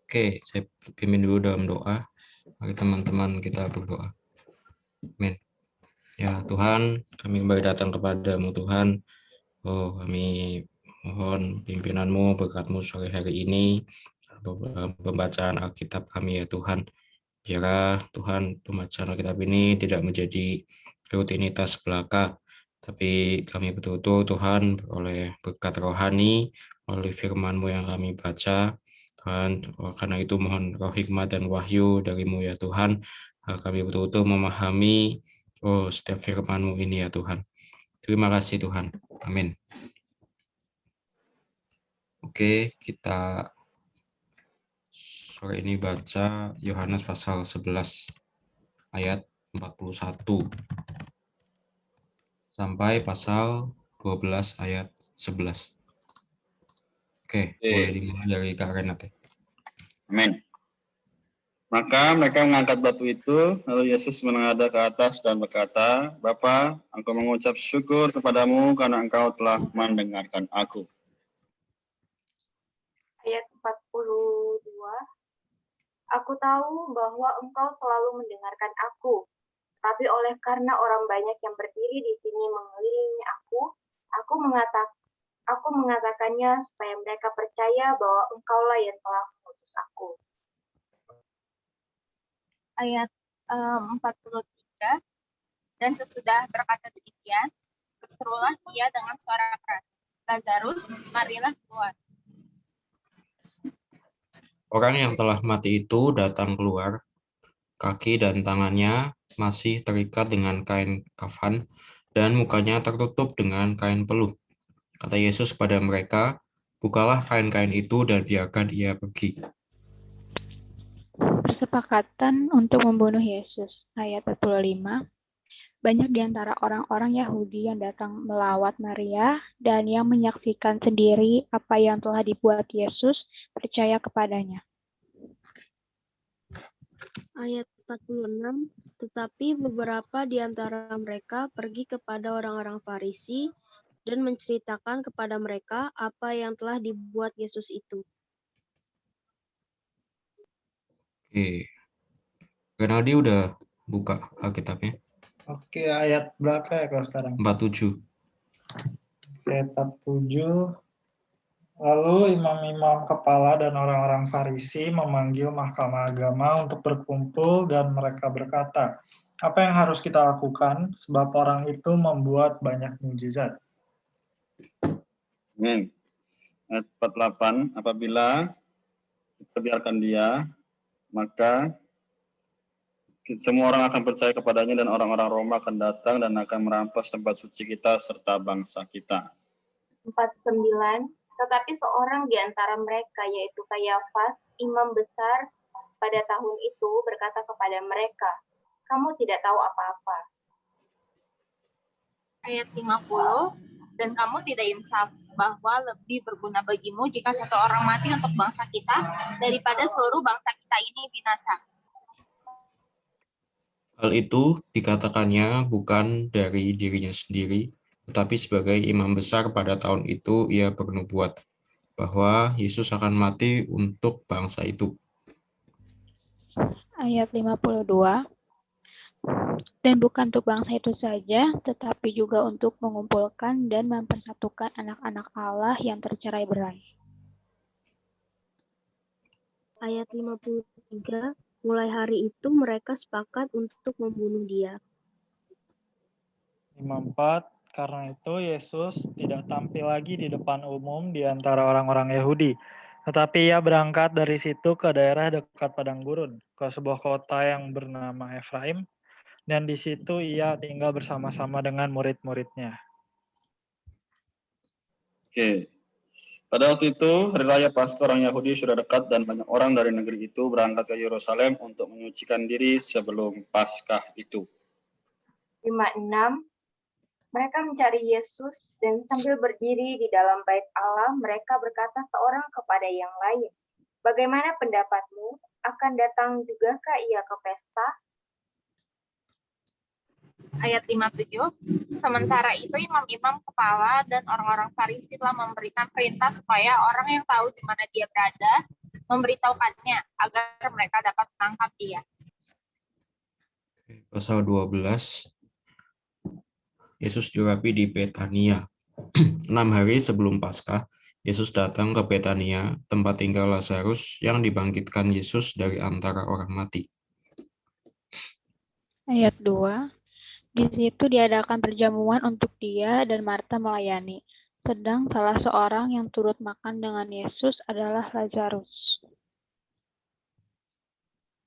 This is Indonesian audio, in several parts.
Oke, saya pimpin dulu dalam doa. Mari teman-teman kita berdoa. Amin. Ya Tuhan, kami kembali datang kepadamu Tuhan. Oh, kami mohon pimpinanmu, berkat-Mu sore hari ini, pembacaan Alkitab kami ya Tuhan. Biarlah Tuhan pembacaan Alkitab ini tidak menjadi rutinitas belaka, tapi kami betul-betul Tuhan oleh berkat rohani, oleh firman-Mu yang kami baca, Tuhan, karena itu mohon roh hikmat dan wahyu dari-Mu ya Tuhan, kami betul-betul memahami setiap firman-Mu ini ya Tuhan. Terima kasih Tuhan. Amin. Oke, kita sore ini baca Yohanes pasal 11 ayat 41 sampai pasal 12 ayat 11. Oke, boleh dimulai dari Kak Renate. Amin. Maka mereka mengangkat batu itu, lalu Yesus menengadah ke atas dan berkata, Bapa, Engkau mengucap syukur kepadamu karena Engkau telah mendengarkan aku. Ayat 42. Aku tahu bahwa Engkau selalu mendengarkan aku, tapi oleh karena orang banyak yang berdiri di sini mengelilingi aku mengatakannya supaya mereka percaya bahwa Engkaulah yang telah mengutus aku. Ayat 43. Dan sesudah berkata demikian, berserulah ia dengan suara keras, Lazarus, marilah keluar. Orang yang telah mati itu datang keluar, kaki dan tangannya masih terikat dengan kain kafan, dan mukanya tertutup dengan kain peluh. Kata Yesus kepada mereka, bukalah kain-kain itu dan biarkan ia pergi. Kesepakatan untuk membunuh Yesus. Ayat 45. Banyak di antara orang-orang Yahudi yang datang melawat Maria dan yang menyaksikan sendiri apa yang telah dibuat Yesus percaya kepadanya. Ayat 46. Tetapi beberapa di antara mereka pergi kepada orang-orang Farisi dan menceritakan kepada mereka apa yang telah dibuat Yesus itu. Oke. Renaldi udah buka Alkitabnya? Oke, ayat berapa ya kalau sekarang? 47. Ayat 47. Lalu imam-imam kepala dan orang-orang Farisi memanggil mahkamah agama untuk berkumpul dan mereka berkata, apa yang harus kita lakukan sebab orang itu membuat banyak mukjizat? Amin. Ayat 48, apabila kita biarkan dia, maka semua orang akan percaya kepadanya dan orang-orang Roma akan datang dan akan merampas tempat suci kita serta bangsa kita. 49. Tetapi seorang di antara mereka, yaitu Kayafas, imam besar pada tahun itu, berkata kepada mereka, kamu tidak tahu apa-apa. Ayat 50. Dan kamu tidak insaf bahwa lebih berguna bagimu jika satu orang mati untuk bangsa kita daripada seluruh bangsa kita ini binasa. Hal itu dikatakannya bukan dari dirinya sendiri, tetapi sebagai imam besar pada tahun itu ia bernubuat bahwa Yesus akan mati untuk bangsa itu. Ayat 52. Dan bukan untuk bangsa itu saja, tetapi juga untuk mengumpulkan dan mempersatukan anak-anak Allah yang tercerai-berai. Ayat 53. Mulai hari itu mereka sepakat untuk membunuh dia. 54. Karena itu Yesus tidak tampil lagi di depan umum di antara orang-orang Yahudi. Tetapi ia berangkat dari situ ke daerah dekat padang gurun, ke sebuah kota yang bernama Efraim, dan di situ ia tinggal bersama-sama dengan murid-muridnya. Oke. Pada waktu itu, hari raya Paskah orang Yahudi sudah dekat dan banyak orang dari negeri itu berangkat ke Yerusalem untuk menyucikan diri sebelum Paskah itu. 56. Mereka mencari Yesus dan sambil berdiri di dalam bait Allah, mereka berkata seorang kepada yang lain, bagaimana pendapatmu? Akan datang jugakah ia ke pesta? Ayat 57. Sementara itu imam-imam kepala dan orang-orang Farisi telah memberikan perintah supaya orang yang tahu di mana dia berada memberitahukannya agar mereka dapat menangkap dia. Pasal 12, Yesus dirapi di Betania. 6 hari sebelum Paskah, Yesus datang ke Betania, tempat tinggal Lazarus yang dibangkitkan Yesus dari antara orang mati. Ayat 2. Di situ diadakan perjamuan untuk dia dan Marta melayani. Sedang salah seorang yang turut makan dengan Yesus adalah Lazarus.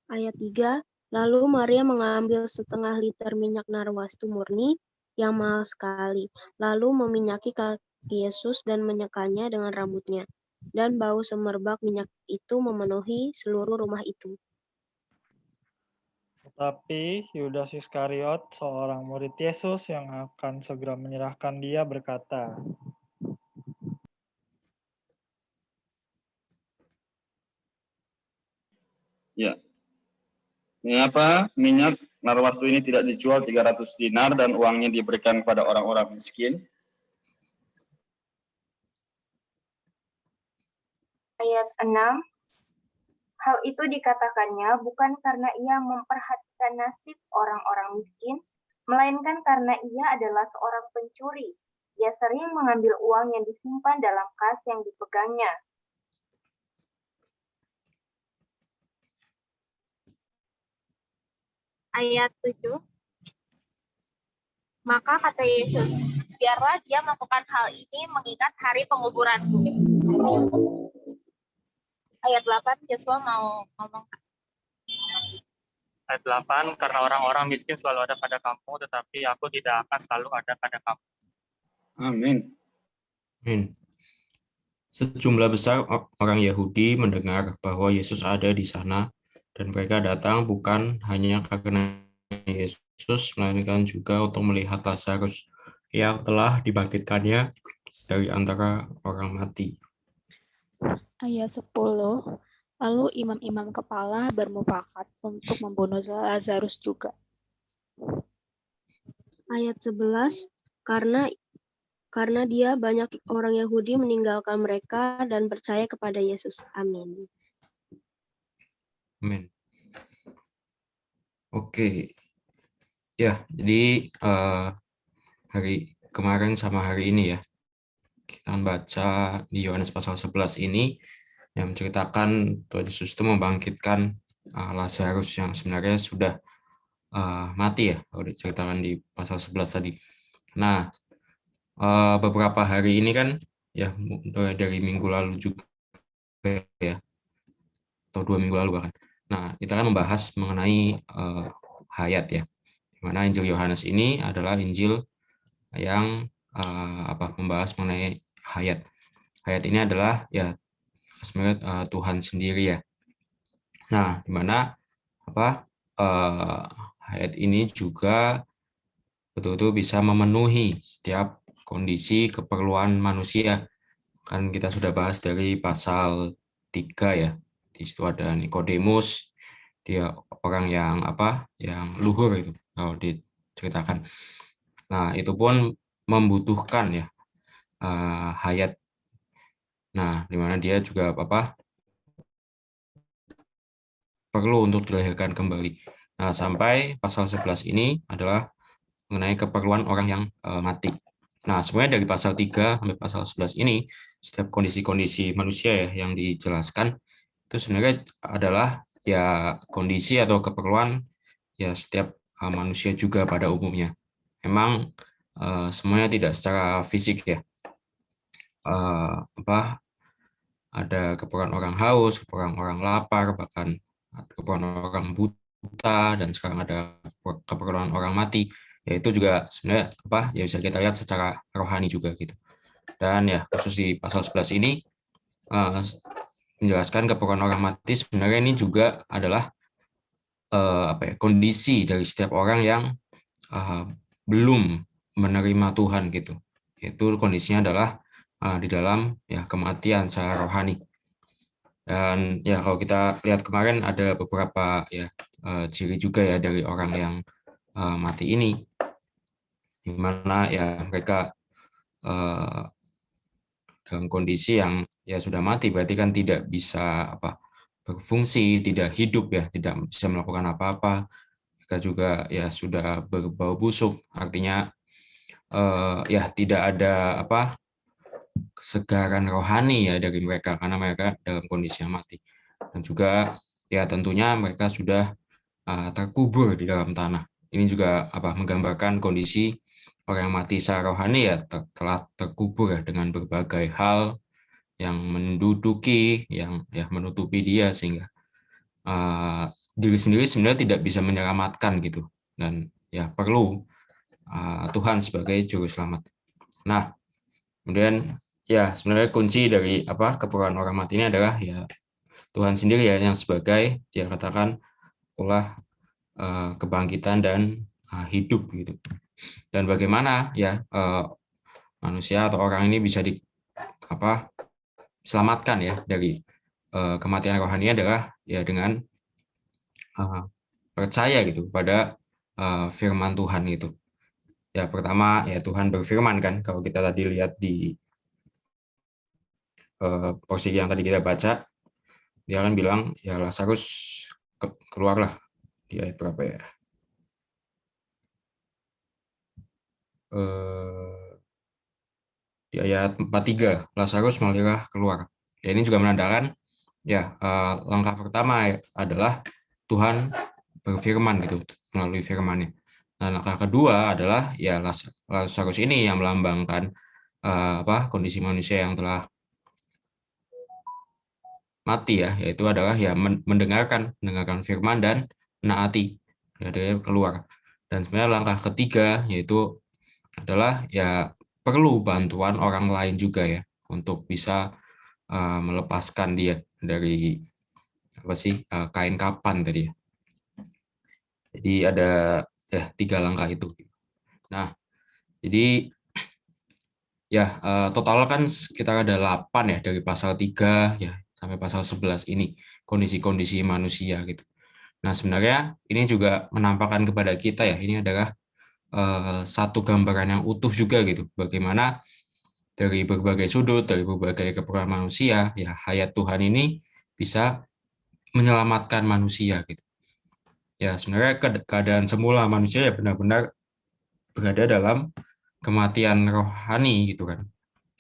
Ayat 3. Lalu Maria mengambil setengah liter minyak narwastu murni yang mahal sekali, lalu meminyaki kaki Yesus dan menyekalnya dengan rambutnya. Dan bau semerbak minyak itu memenuhi seluruh rumah itu. Tetapi Yudas Iskariot, seorang murid Yesus yang akan segera menyerahkan dia, berkata, Ya. Mengapa minyak narwastu ini tidak dijual 300 dinar dan uangnya diberikan kepada orang-orang miskin? Ayat 6. Hal itu dikatakannya bukan karena ia memperhatikan nasib orang-orang miskin, melainkan karena ia adalah seorang pencuri. Ia sering mengambil uang yang disimpan dalam kas yang dipegangnya. Ayat 7. Maka kata Yesus, biarlah dia melakukan hal ini mengingat hari penguburanku. Ayat 8, Yosua mau ngomong. ayat 8, karena orang-orang miskin selalu ada pada kamu, tetapi aku tidak akan selalu ada pada kamu. Amin. Amin. Sejumlah besar orang Yahudi mendengar bahwa Yesus ada di sana, dan mereka datang bukan hanya karena Yesus, melainkan juga untuk melihat Lazarus yang telah dibangkitkannya dari antara orang mati. Ayat 10. Lalu imam-imam kepala bermufakat untuk membunuh Lazarus juga. Ayat 11. Karena dia banyak orang Yahudi meninggalkan mereka dan percaya kepada Yesus. Amin. Amin. Oke. Ya, jadi hari kemarin sama hari ini ya, kita baca di Yohanes pasal 11 ini yang menceritakan Tuhan Yesus itu membangkitkan Lazarus yang sebenarnya sudah mati ya, kalau diceritakan di pasal 11 tadi. Nah, beberapa hari ini kan ya, dari minggu lalu juga ya, atau 2 minggu lalu bahkan. Nah, kita kan membahas mengenai hayat ya, di mana Injil Yohanes ini adalah Injil yang membahas mengenai hayat. Hayat ini adalah ya sebenarnya Tuhan sendiri ya. Nah, di mana hayat ini juga betul-betul bisa memenuhi setiap kondisi keperluan manusia. Kan kita sudah bahas dari pasal 3 ya. Di situ ada Nikodemus, dia orang yang yang luhur itu kalau diceritakan. Nah, itu pun membutuhkan ya hayat. Nah, di mana dia juga perlu untuk dilahirkan kembali. Nah, sampai pasal 11 ini adalah mengenai keperluan orang yang mati. Nah, sebenarnya dari pasal 3 sampai pasal 11 ini, setiap kondisi-kondisi manusia ya yang dijelaskan, itu sebenarnya adalah ya kondisi atau keperluan ya setiap manusia juga pada umumnya. Memang semuanya tidak secara fisik ya. Ada keperluan orang haus, keperluan orang lapar, bahkan keperluan orang buta, dan sekarang ada keperluan orang mati. Ya itu juga sebenarnya ya bisa kita lihat secara rohani juga gitu. Dan ya khusus di pasal 11 ini menjelaskan keperluan orang mati sebenarnya ini juga adalah kondisi dari setiap orang yang belum menerima Tuhan gitu. Itu kondisinya adalah di dalam ya kematian secara rohani. Dan ya kalau kita lihat kemarin ada beberapa ya ciri juga ya dari orang yang mati ini, di mana ya mereka dalam kondisi yang ya sudah mati, berarti kan tidak bisa berfungsi, tidak hidup ya, tidak bisa melakukan apa-apa. Mereka juga ya sudah berbau busuk, artinya ya tidak ada apa kesegaran rohani ya dari mereka karena mereka dalam kondisi yang mati. Dan juga ya tentunya mereka sudah terkubur di dalam tanah. Ini juga apa menggambarkan kondisi orang yang mati secara rohani ya telah terkubur ya dengan berbagai hal yang menduduki, yang ya menutupi dia sehingga diri sendiri sebenarnya tidak bisa menyelamatkan gitu, dan ya perlu Tuhan sebagai juru selamat. Nah, kemudian ya sebenarnya kunci dari apa keperluan orang mati ini adalah ya Tuhan sendiri ya yang sebagai dia katakan ulah kebangkitan dan hidup gitu. Dan bagaimana ya manusia atau orang ini bisa diselamatkan ya dari kematian rohani adalah ya dengan percaya gitu pada firman Tuhan gitu. Ya pertama ya Tuhan berfirman kan, kalau kita tadi lihat di porsi yang tadi kita baca, dia akan bilang ya Lazarus keluarlah di ayat berapa ya? Di ayat 43, Lazarus mengalirlah keluar. Ya, ini juga menandakan ya langkah pertama adalah Tuhan berfirman gitu melalui firman-Nya. Nah, langkah kedua adalah ya Lazarus ini yang melambangkan kondisi manusia yang telah mati ya, yaitu adalah ya mendengarkan firman dan menaati, ya dia keluar. Dan sebenarnya langkah ketiga yaitu adalah ya perlu bantuan orang lain juga ya untuk bisa melepaskan dia dari apa sih kain kapan tadi ya. Jadi ada ya 3 langkah itu. Nah, jadi ya total kan sekitar ada 8 ya dari pasal 3 ya sampai pasal 11 ini kondisi-kondisi manusia gitu. Nah, sebenarnya ini juga menampakkan kepada kita ya, ini adalah satu gambaran yang utuh juga gitu. Bagaimana dari berbagai sudut, dari berbagai keperluan manusia, ya hayat Tuhan ini bisa menyelamatkan manusia gitu. Ya, sebenarnya keadaan semula manusia ya benar-benar berada dalam kematian rohani gitu kan.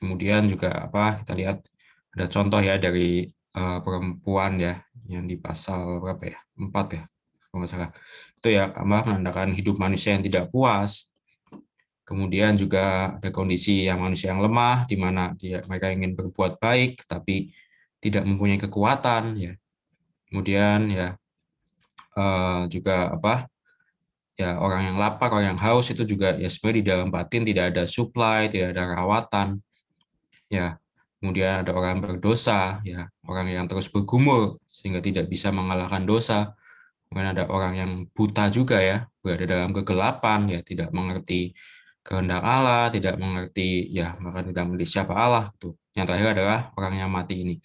Kemudian juga apa kita lihat ada contoh ya dari perempuan ya yang di pasal berapa ya 4 ya kalau nggak salah itu ya menandakan hidup manusia yang tidak puas. Kemudian juga ada kondisi yang manusia yang lemah di mana mereka ingin berbuat baik tapi tidak mempunyai kekuatan ya. Kemudian ya juga apa ya orang yang lapar, orang yang haus itu juga ya sebenarnya di dalam batin tidak ada supply, tidak ada rawatan. Ya, kemudian ada orang berdosa, ya orang yang terus bergumul sehingga tidak bisa mengalahkan dosa. Kemudian ada orang yang buta juga ya, berada dalam kegelapan, ya tidak mengerti kehendak Allah, tidak mengerti ya bahkan tidak mengerti siapa Allah. Tuh. Yang terakhir adalah orang yang mati ini.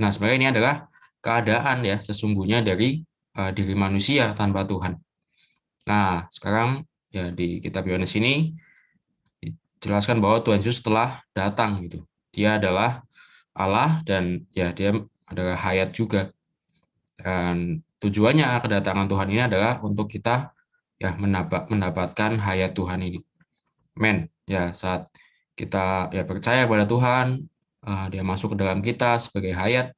Nah, sebenarnya ini adalah keadaan ya sesungguhnya dari diri manusia tanpa Tuhan. Nah, sekarang ya di kitab Yohanes ini dijelaskan bahwa Tuhan Yesus telah datang gitu. Dia adalah Allah dan ya dia adalah hayat juga. Dan tujuannya kedatangan Tuhan ini adalah untuk kita ya mendapatkan hayat Tuhan ini. Men, ya saat kita ya percaya pada Tuhan, dia masuk ke dalam kita sebagai hayat,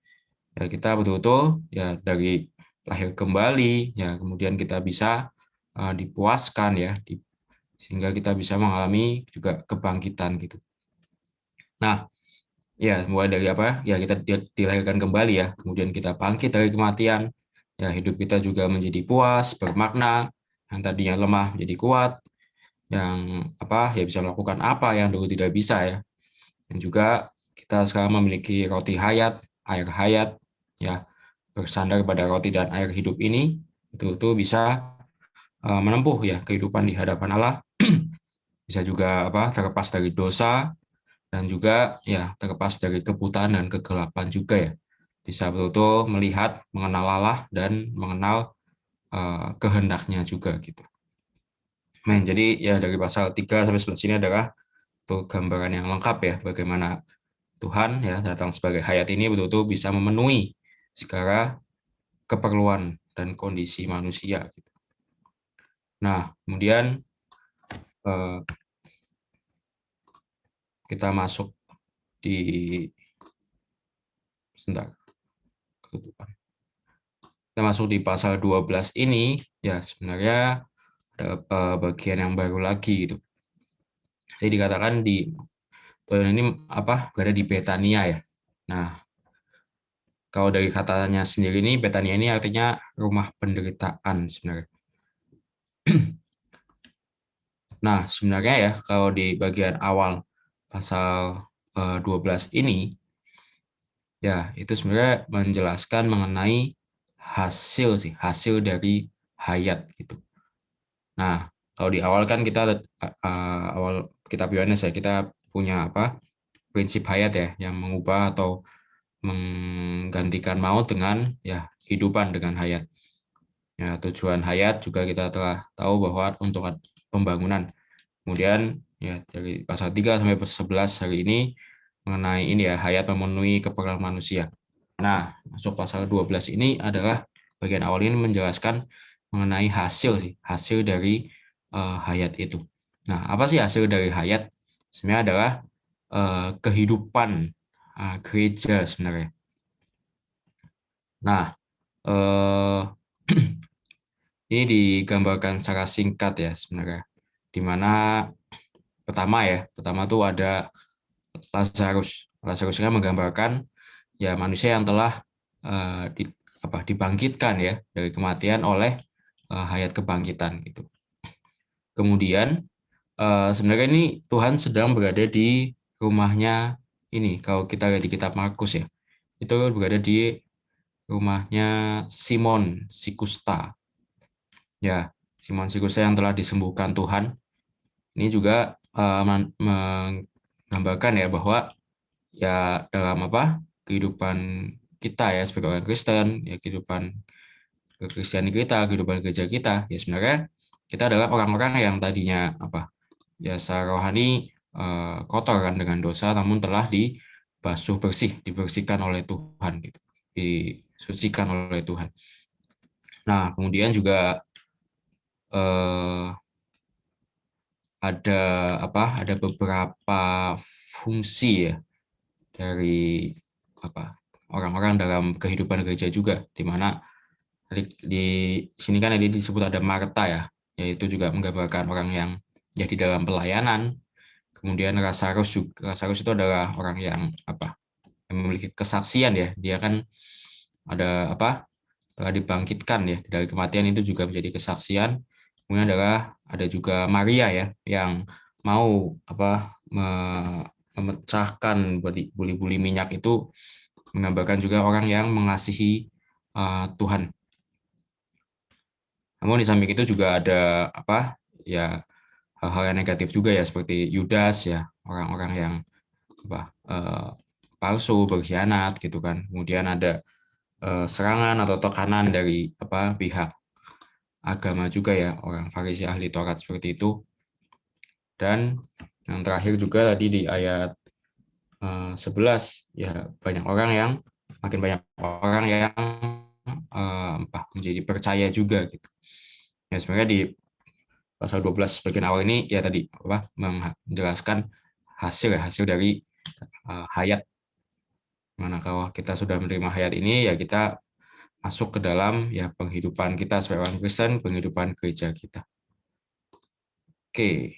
ya kita betul-betul ya dari lahir kembali, ya kemudian kita bisa dipuaskan ya, sehingga kita bisa mengalami juga kebangkitan gitu. Nah, ya mulai dari apa? Ya kita dilahirkan kembali ya, kemudian kita bangkit dari kematian, ya hidup kita juga menjadi puas, bermakna, yang tadinya lemah menjadi kuat, yang apa ya bisa melakukan apa yang dulu tidak bisa ya. Dan juga kita sekarang memiliki roti hayat, air hayat, ya bersandar pada roti dan air hidup ini, itu bisa menempuh ya kehidupan di hadapan Allah, bisa juga apa terlepas dari dosa dan juga ya terlepas dari kebutaan dan kegelapan juga ya, bisa betul-betul melihat, mengenal Allah dan mengenal kehendaknya juga gitu. Men, jadi ya dari pasal 3 sampai 11 ini adalah tuh gambaran yang lengkap ya bagaimana Tuhan ya datang sebagai hayat ini betul-betul bisa memenuhi segala keperluan dan kondisi manusia. Gitu. Nah, kemudian kita masuk di kita masuk di pasal 12 ini, ya sebenarnya ada bagian yang baru lagi gitu. Jadi dikatakan di Tuhan ini berada di Betania ya. Nah, kalau dari katanya sendiri ini Betania ini artinya rumah penderitaan sebenarnya. Nah, sebenarnya ya kalau di bagian awal pasal 12 ini ya itu sebenarnya menjelaskan mengenai hasil dari hayat gitu. Nah, kalau di awal kan kita awal kitab Yohanes ya kita punya prinsip hayat ya yang mengubah atau menggantikan maut dengan ya kehidupan dengan hayat. Ya, tujuan hayat juga kita telah tahu bahwa untuk pembangunan. Kemudian ya dari pasal 3 sampai 11 hari ini mengenai ini ya hayat memenuhi keperluan manusia. Nah, masuk pasal 12 ini adalah bagian awal ini menjelaskan mengenai hasil dari hayat itu. Nah, apa sih hasil dari hayat? Sebenarnya adalah kehidupan gereja sebenarnya. Nah, ini digambarkan secara singkat ya sebenarnya. Di mana pertama tuh ada Lazarus. Lazarus ini menggambarkan ya manusia yang telah dibangkitkan ya dari kematian oleh hayat kebangkitan gitu. Kemudian sebenarnya ini Tuhan sedang berada di rumahnya ini kalau kita lihat di kitab Markus ya. Itu berada di rumahnya Simon Sikusta. Ya, Simon Sikusta yang telah disembuhkan Tuhan. Ini juga menggambarkan ya bahwa ya dalam kehidupan kita ya sebagai orang Kristen, ya kehidupan kekristenan kita, kehidupan gereja kita, ya sebenarnya kita adalah orang-orang yang tadinya ya secara rohani kotor kan dengan dosa, namun telah dibersihkan oleh Tuhan, gitu, disucikan oleh Tuhan. Nah, kemudian juga ada beberapa fungsi ya dari orang-orang dalam kehidupan gereja juga, di mana di sini kan ini disebut ada Marta ya, yaitu juga menggambarkan orang yang jadi dalam pelayanan. Kemudian Lazarus itu adalah orang yang yang memiliki kesaksian ya, dia kan ada telah dibangkitkan ya dari kematian, itu juga menjadi kesaksian. Kemudian ada juga Maria ya yang mau memecahkan buli-buli minyak, itu menggambarkan juga orang yang mengasihi Tuhan. Namun di samping itu juga ada ya hal-hal yang negatif juga ya, seperti Yudas ya, orang-orang yang palsu, berkhianat gitu kan. Kemudian ada serangan atau tekanan dari pihak agama juga ya, orang Farisi ahli Taurat seperti itu. Dan yang terakhir juga tadi di ayat 11 ya makin banyak orang yang menjadi percaya juga gitu. Ya sebenarnya di pasal 12 bagian awal ini ya tadi menjelaskan hasil dari hayat. Mana kalau kita sudah menerima hayat ini ya kita masuk ke dalam ya penghidupan kita sebagai orang Kristen, penghidupan gereja kita. Oke.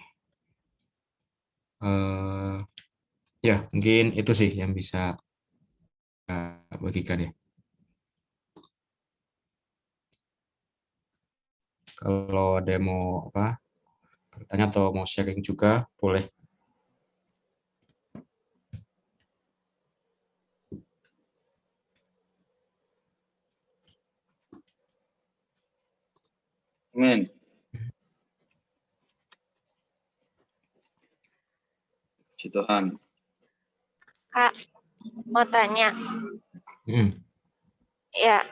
Ya mungkin itu sih yang bisa bagikan ya. Kalau ada yang mau bertanya atau mau sharing juga boleh. Amin. Puji Tuhan. Kak, mau tanya. Ya,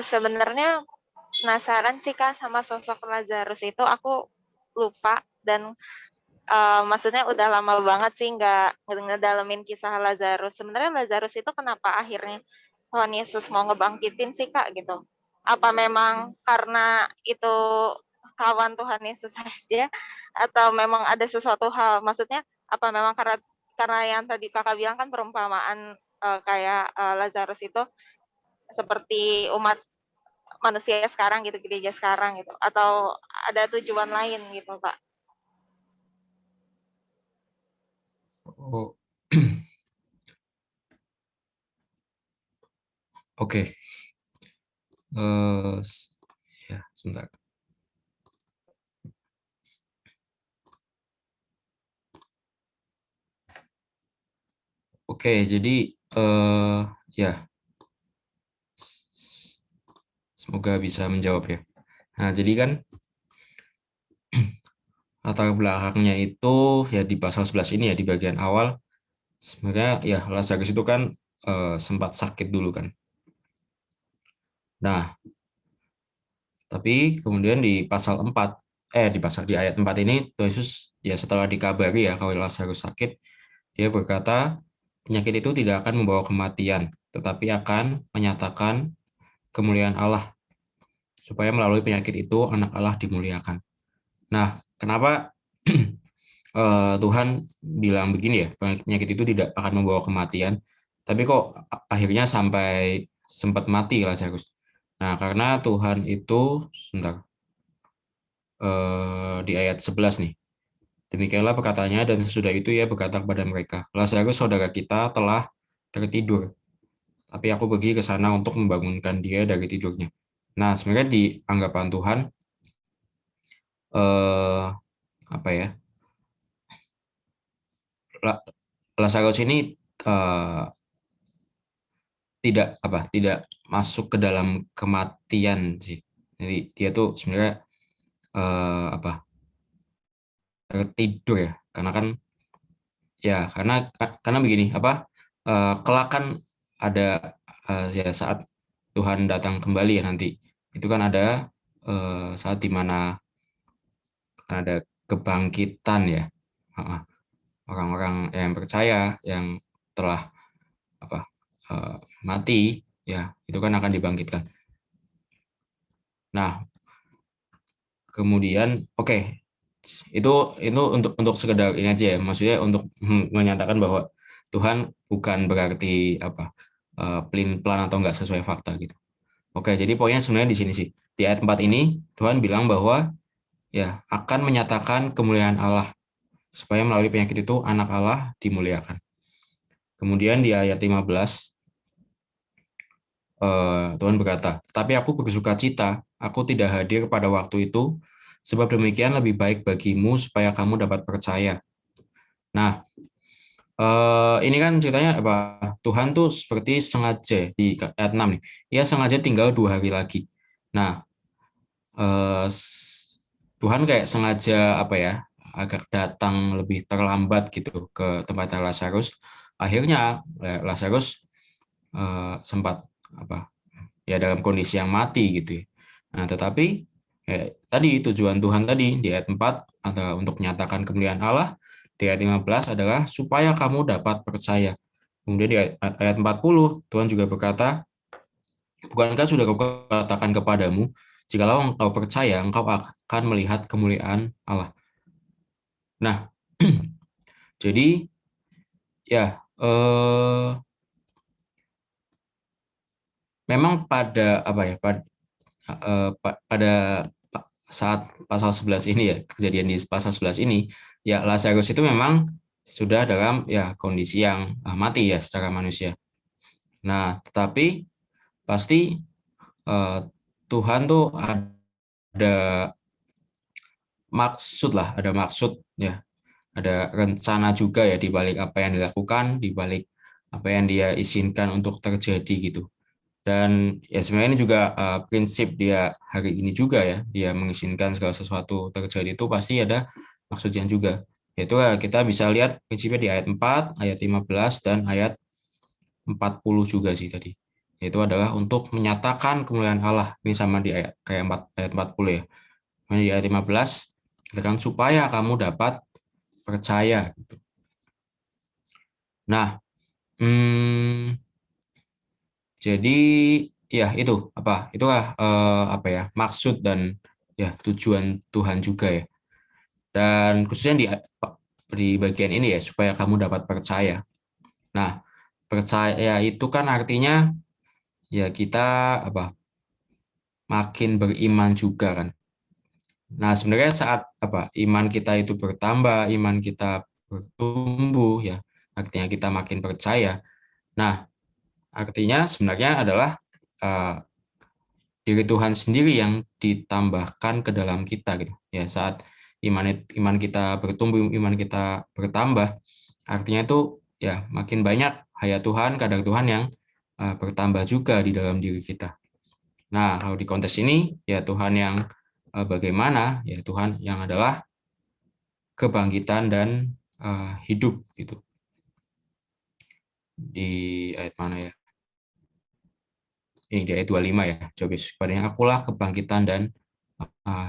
sebenarnya penasaran sih Kak sama sosok Lazarus itu. Aku lupa dan maksudnya udah lama banget sih nggak ngedalamin kisah Lazarus. Sebenarnya Lazarus itu kenapa akhirnya Tuhan Yesus mau ngebangkitin sih Kak gitu? apa memang karena itu kawan Tuhan Yesus saja, atau memang ada sesuatu hal? Maksudnya apa memang karena yang tadi Kakak bilang kan perumpamaan kayak Lazarus itu seperti umat manusia sekarang gitu, gereja sekarang gitu, atau ada tujuan lain gitu, Pak? Oh. Oke. Ya, sebentar. Oke, jadi ya, semoga bisa menjawab ya. Nah, jadi kan latar belakangnya itu ya di pasal 11 ini ya, di bagian awal sebenarnya ya Lazarus itu kan sempat sakit dulu kan. Nah, tapi kemudian di pasal 4 di ayat 4 ini Tuhan Yesus ya setelah dikabari ya kalau Lazarus sakit, dia berkata penyakit itu tidak akan membawa kematian, tetapi akan menyatakan kemuliaan Allah, supaya melalui penyakit itu anak Allah dimuliakan. Nah, kenapa Tuhan bilang begini ya, penyakit itu tidak akan membawa kematian, tapi kok akhirnya sampai sempat mati Lazarus. Nah, karena Tuhan itu, sebentar, di ayat 11 nih, demikianlah perkataannya, dan sesudah itu ia berkata kepada mereka, Lazarus saudara kita telah tertidur, tapi aku pergi ke sana untuk membangunkan dia dari tidurnya. Nah, sebenarnya di anggapan Tuhan, apa ya, Lazarus ini tidak masuk ke dalam kematian sih. Jadi dia tuh sebenarnya tertidur ya, karena kan ya karena begini kelak kan ada ya saat Tuhan datang kembali ya nanti, itu kan ada saat dimana ada kebangkitan ya, orang-orang yang percaya yang telah mati ya, itu kan akan dibangkitkan. Nah, kemudian itu untuk sekedar ini aja ya, maksudnya untuk menyatakan bahwa Tuhan bukan berarti pelin-pelan atau enggak sesuai fakta gitu. Oke, jadi poinnya sebenarnya di sini sih. Di ayat 4 ini Tuhan bilang bahwa ya akan menyatakan kemuliaan Allah, supaya melalui penyakit itu anak Allah dimuliakan. Kemudian di ayat 15 Tuhan berkata, "Tapi aku bersuka cita, aku tidak hadir pada waktu itu, sebab demikian lebih baik bagimu supaya kamu dapat percaya." Nah, ini kan ceritanya Tuhan tuh seperti sengaja di ayat 6 nih, ia sengaja tinggal 2 hari lagi. Nah, Tuhan kayak sengaja agak datang lebih terlambat gitu ke tempatnya Lazarus. Akhirnya Lazarus sempat ya dalam kondisi yang mati gitu. Nah, tetapi tadi tujuan Tuhan tadi di ayat 4 adalah untuk menyatakan kemuliaan Allah, di ayat 15 adalah supaya kamu dapat percaya. Kemudian di ayat 40 Tuhan juga berkata, bukankah sudah kukatakan kepadamu, jikalau engkau percaya, engkau akan melihat kemuliaan Allah. Nah, jadi ya memang pada pada saat pasal 11 ini ya, kejadian di pasal 11 ini, ya Lazarus itu memang sudah dalam ya kondisi yang mati ya secara manusia. Nah, tetapi pasti Tuhan tuh ada maksud ya, ada rencana juga ya di balik apa yang dilakukan, di balik apa yang dia izinkan untuk terjadi gitu. Dan ya sebenarnya ini juga prinsip dia hari ini juga ya, dia mengizinkan segala sesuatu terjadi itu pasti ada maksudnya juga. Yaitu kita bisa lihat prinsipnya di ayat 4, ayat 15, dan ayat 40 juga sih tadi. Itu adalah untuk menyatakan kemuliaan Allah. Ini sama di ayat 40 ya. Di ayat 15, katakan supaya kamu dapat percaya. Nah, jadi ya itu apa? Itulah apa ya? Maksud dan ya tujuan Tuhan juga ya. Dan khususnya di bagian ini ya supaya kamu dapat percaya. Nah, percaya itu kan artinya ya kita apa? Makin beriman juga kan. Nah, sebenarnya saat apa? Iman kita itu bertambah, iman kita bertumbuh ya. Artinya kita makin percaya. Nah, artinya sebenarnya adalah diri Tuhan sendiri yang ditambahkan ke dalam kita gitu. Ya, saat iman kita bertumbuh, iman kita bertambah, artinya itu ya makin banyak hayat Tuhan, kadar Tuhan yang bertambah juga di dalam diri kita. Nah, kalau di konteks ini ya Tuhan yang bagaimana? Ya Tuhan yang adalah kebangkitan dan hidup gitu. Di ayat mana ya? Ini di ayat 25 ya. Coba kepadanya akulah kebangkitan dan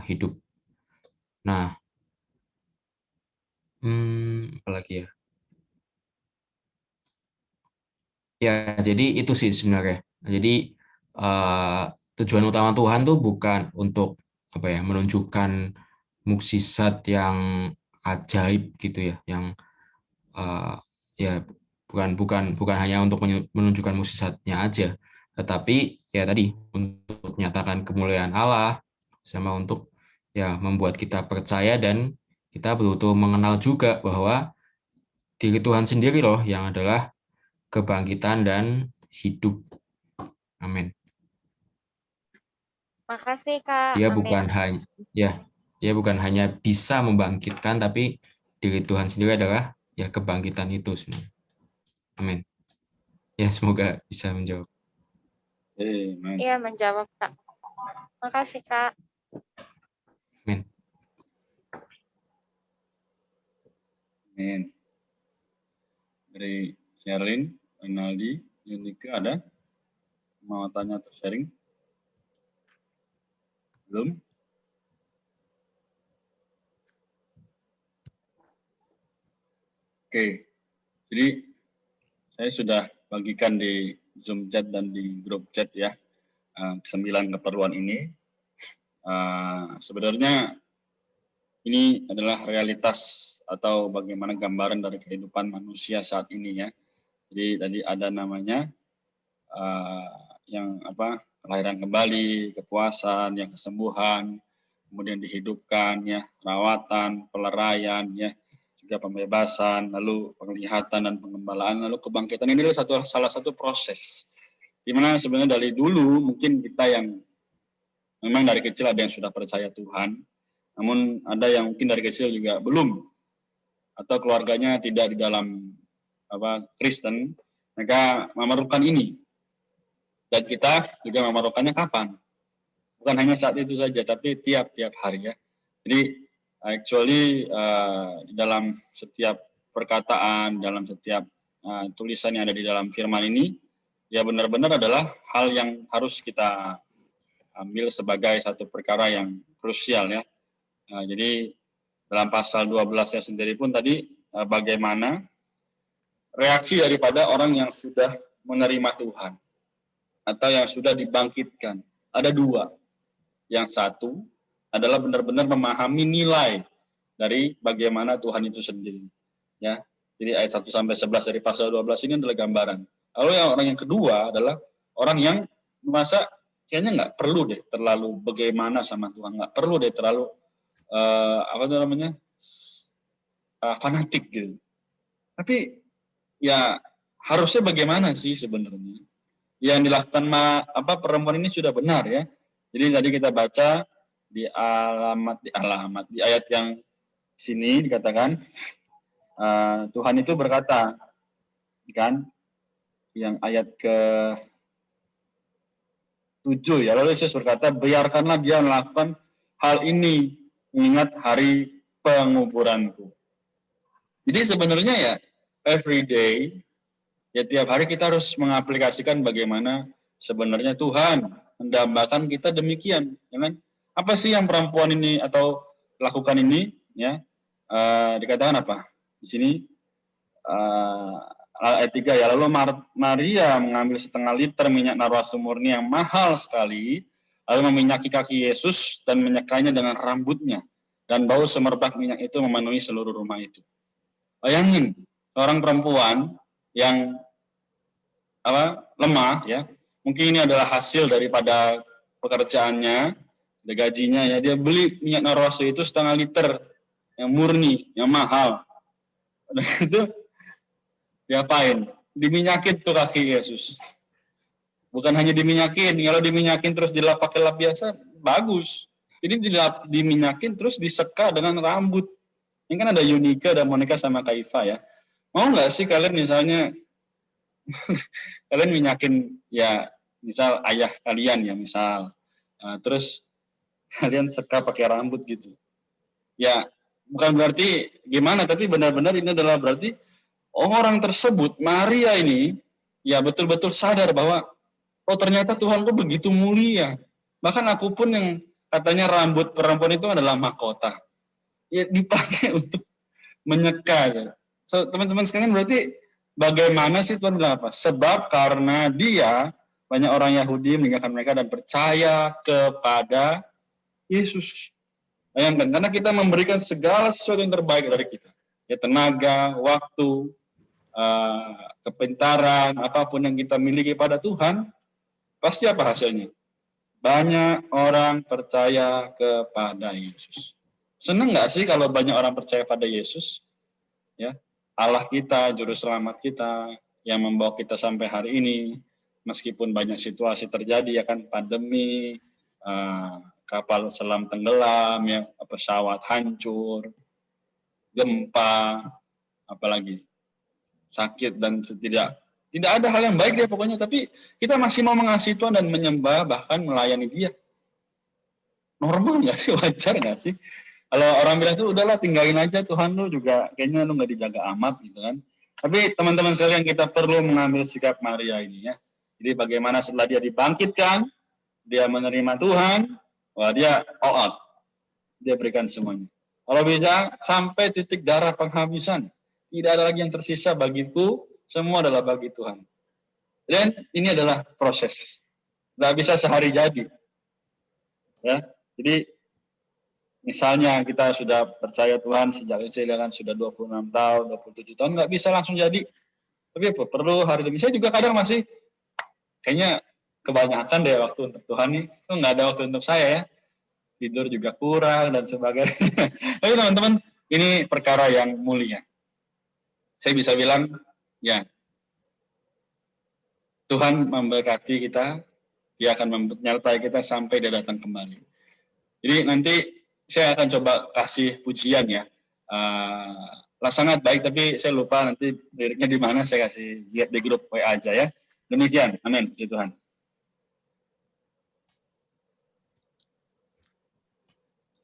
hidup. Nah, apalagi ya? Ya, jadi itu sih sebenarnya. Jadi tujuan utama Tuhan tuh bukan untuk apa ya, menunjukkan mukjizat yang ajaib gitu ya, yang ya bukan hanya untuk menunjukkan mukjizatnya aja, tetapi ya tadi untuk menyatakan kemuliaan Allah sama untuk ya membuat kita percaya dan kita betul-betul mengenal juga bahwa diri Tuhan sendiri loh yang adalah kebangkitan dan hidup. Amin. Makasih Kak. Dia Amin. bukan hanya bisa membangkitkan, tapi diri Tuhan sendiri adalah ya kebangkitan itu sebenarnya. Amin. Ya, semoga bisa menjawab. Iya, menjawab Kak. Makasih Kak. Amin. Amin. Dari Sherlyn, Rinaldi, Yunike ada? Mau tanya atau sharing? Belum? Oke, jadi saya sudah bagikan di Zoom chat dan di grup chat ya, 9 keperluan ini. Sebenarnya ini adalah realitas atau bagaimana gambaran dari kehidupan manusia saat ini ya. Jadi tadi ada namanya yang apa, kelahiran kembali, kepuasan, yang kesembuhan, kemudian dihidupkan ya, perawatan, peleraian ya, juga pembebasan, lalu penglihatan dan pengembalaan, lalu kebangkitan. Ini adalah salah satu proses di mana sebenarnya dari dulu mungkin kita yang memang dari kecil ada yang sudah percaya Tuhan, namun ada yang mungkin dari kecil juga belum, atau keluarganya tidak di dalam Kristen, mereka memerlukan ini. Dan kita juga memerlukannya kapan? Bukan hanya saat itu saja, tapi tiap-tiap hari ya. Jadi actually di dalam setiap perkataan, dalam setiap tulisan yang ada di dalam firman ini, ya benar-benar adalah hal yang harus kita ambil sebagai satu perkara yang krusial ya. Jadi dalam pasal 12-nya sendiri pun tadi bagaimana reaksi daripada orang yang sudah menerima Tuhan atau yang sudah dibangkitkan. Ada dua. Yang satu adalah benar-benar memahami nilai dari bagaimana Tuhan itu sendiri. Ya. Jadi ayat 1 sampai 11 dari pasal 12 ini adalah gambaran. Lalu yang orang yang kedua adalah orang yang merasa kayaknya nggak perlu deh terlalu bagaimana sama Tuhan, nggak perlu deh terlalu fanatik gitu. Tapi ya harusnya bagaimana sih sebenarnya? Yang dilakukan perempuan ini sudah benar ya. Jadi tadi kita baca di ayat yang sini dikatakan Tuhan itu berkata, kan? Yang ayat ke-7 ya. Lalu Yesus berkata, biarkanlah dia melakukan hal ini mengingat hari penguburanku. Jadi sebenarnya ya every day, ya tiap hari kita harus mengaplikasikan bagaimana sebenarnya Tuhan mendambakan kita demikian, ya kan? Apa sih yang perempuan ini atau lakukan ini, ya? Dikatakan apa? Di sini ayat 3 ya. Lalu Maria mengambil setengah liter minyak narwastu murni yang mahal sekali, lalu meminyaki kaki Yesus dan menyekanya dengan rambutnya. Dan bau semerbak minyak itu memenuhi seluruh rumah itu. Bayangin, seorang perempuan yang lemah, ya, mungkin ini adalah hasil daripada pekerjaannya, ada gajinya, ya, dia beli minyak narwastu itu setengah liter yang murni, yang mahal. Dan itu diapain? Diminyakin tuh kaki Yesus. Bukan hanya diminyakin, kalau diminyakin terus dilap pakai lap biasa, bagus. Ini diminyakin terus diseka dengan rambut. Ini kan ada Yunika, ada Monica sama Kaifa, ya. Mau nggak sih kalian misalnya kalian minyakin, ya, misal ayah kalian, ya, misal, terus kalian seka pakai rambut gitu. Ya, bukan berarti gimana, tapi benar-benar ini adalah berarti orang tersebut, Maria ini, ya, betul-betul sadar bahwa, oh, ternyata Tuhanku begitu mulia. Bahkan aku pun yang katanya rambut perempuan itu adalah mahkota, ya, dipakai untuk menyeka. Ya. So, teman-teman sekalian, berarti bagaimana sih Tuhan bilang apa? Sebab karena dia, banyak orang Yahudi meninggalkan mereka dan percaya kepada Yesus. Bayangkan, karena kita memberikan segala sesuatu yang terbaik dari kita. Ya, tenaga, waktu, kepintaran, apapun yang kita miliki pada Tuhan, pasti apa hasilnya? Banyak orang percaya kepada Yesus. Senang nggak sih kalau banyak orang percaya pada Yesus? Ya, Allah kita, juru selamat kita, yang membawa kita sampai hari ini, meskipun banyak situasi terjadi, ya kan, pandemi, kapal selam tenggelam, ya, pesawat hancur, gempa, apalagi sakit, dan tidak ada hal yang baik dia pokoknya, tapi kita masih mau mengasihi Tuhan dan menyembah, bahkan melayani dia. Normal nggak sih? Wajar nggak sih? Kalau orang bilang tuh, udahlah tinggalin aja, Tuhan lu juga kayaknya lu nggak dijaga amat gitu kan. Tapi teman-teman sekalian, kita perlu mengambil sikap Maria ini, ya. Jadi bagaimana setelah dia dibangkitkan, dia menerima Tuhan, wah, dia all out. Dia berikan semuanya. Kalau bisa sampai titik darah penghabisan, tidak ada lagi yang tersisa bagiku, semua adalah bagi Tuhan. Dan ini adalah proses. Nggak bisa sehari jadi. Ya, jadi misalnya kita sudah percaya Tuhan sejak usia kan sudah 26 tahun, 27 tahun, nggak bisa langsung jadi. Tapi perlu hari demi. Saya juga kadang masih kayaknya kebanyakan deh waktu untuk Tuhan nih. Itu nggak ada waktu untuk saya, ya. Tidur juga kurang dan sebagainya. Tapi teman-teman, ini perkara yang mulia. Saya bisa bilang, ya, Tuhan memberkati kita, dia akan menyertai kita sampai dia datang kembali. Jadi nanti saya akan coba kasih pujian, ya. Sangat baik, tapi saya lupa nanti liriknya di mana, saya kasih lihat di grup WA aja, ya. Demikian, amin, puji Tuhan.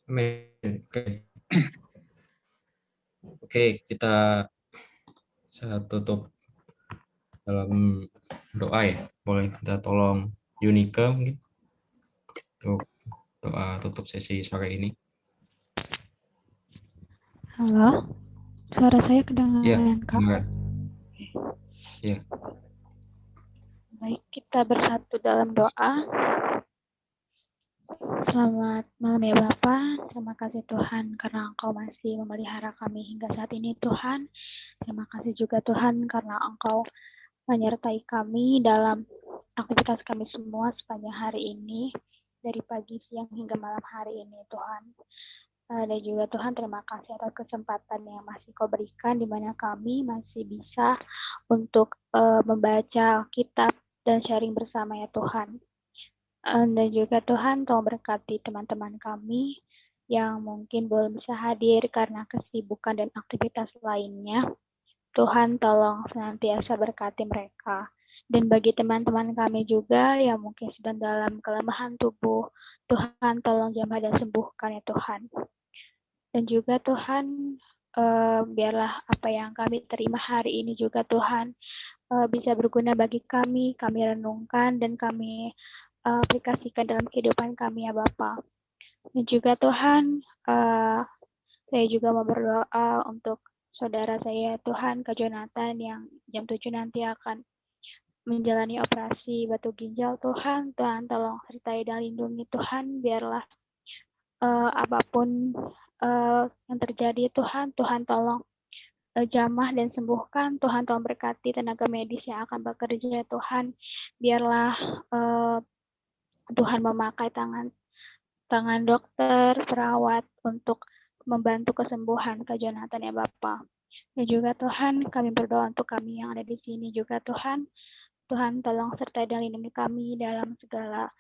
Amin. Oke, kita tutup dalam doa, ya. Boleh kita tolong Yunika mungkin untuk doa tutup sesi sore ini. Halo, suara saya kedengaran, Kak? Iya. Baik, kita bersatu dalam doa. Selamat malam, ya Bapak. Terima kasih Tuhan karena Engkau masih memelihara kami hingga saat ini, Tuhan. Terima kasih juga Tuhan karena Engkau menyertai kami dalam aktivitas kami semua sepanjang hari ini, dari pagi, siang, hingga malam hari ini, Tuhan. Dan juga Tuhan, terima kasih atas kesempatan yang masih Kau berikan, di mana kami masih bisa untuk membaca kitab dan sharing bersama, ya Tuhan. Dan juga Tuhan, tolong berkati teman-teman kami yang mungkin belum bisa hadir karena kesibukan dan aktivitas lainnya. Tuhan, tolong senantiasa berkati mereka. Dan bagi teman-teman kami juga yang mungkin sedang dalam kelemahan tubuh, Tuhan, tolong jamah dan sembuhkan, ya Tuhan. Dan juga Tuhan, biarlah apa yang kami terima hari ini juga Tuhan bisa berguna bagi kami renungkan dan kami aplikasikan dalam kehidupan kami, ya Bapa. Dan juga Tuhan, saya juga mau berdoa untuk saudara saya Tuhan, Kak Jonathan, yang jam 7 nanti akan menjalani operasi batu ginjal. Tuhan tolong sertai dan lindungi Tuhan, biarlah apapun yang terjadi Tuhan tolong jamah dan sembuhkan. Tuhan tolong berkati tenaga medis yang akan bekerja Tuhan, biarlah Tuhan memakai tangan dokter, perawat untuk membantu kesembuhan Kak Jonathan ya Bapak. Dan juga Tuhan, kami berdoa untuk kami yang ada di sini juga Tuhan. Tuhan tolong sertai dan lindungi kami dalam segala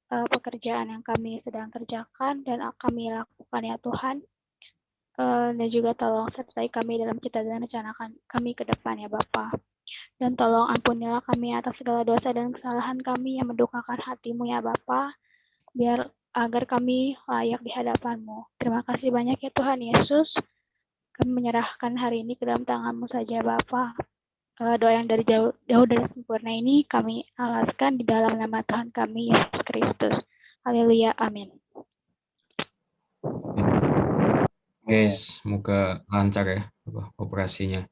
pekerjaan yang kami sedang kerjakan dan kami lakukan ya Tuhan. Dan juga tolong sertai kami dalam cita dan rencana kami ke depan ya Bapa. Dan tolong ampunilah kami atas segala dosa dan kesalahan kami yang mendukakan hati-Mu ya Bapa, agar kami layak di hadapan-Mu. Terima kasih banyak ya Tuhan Yesus. Kami menyerahkan hari ini ke dalam tangan-Mu saja Bapa. Doa yang dari jauh dari sempurna ini kami alaskan di dalam nama Tuhan kami Yesus Kristus. Haleluya, amin. Oke, semoga lancar ya operasinya.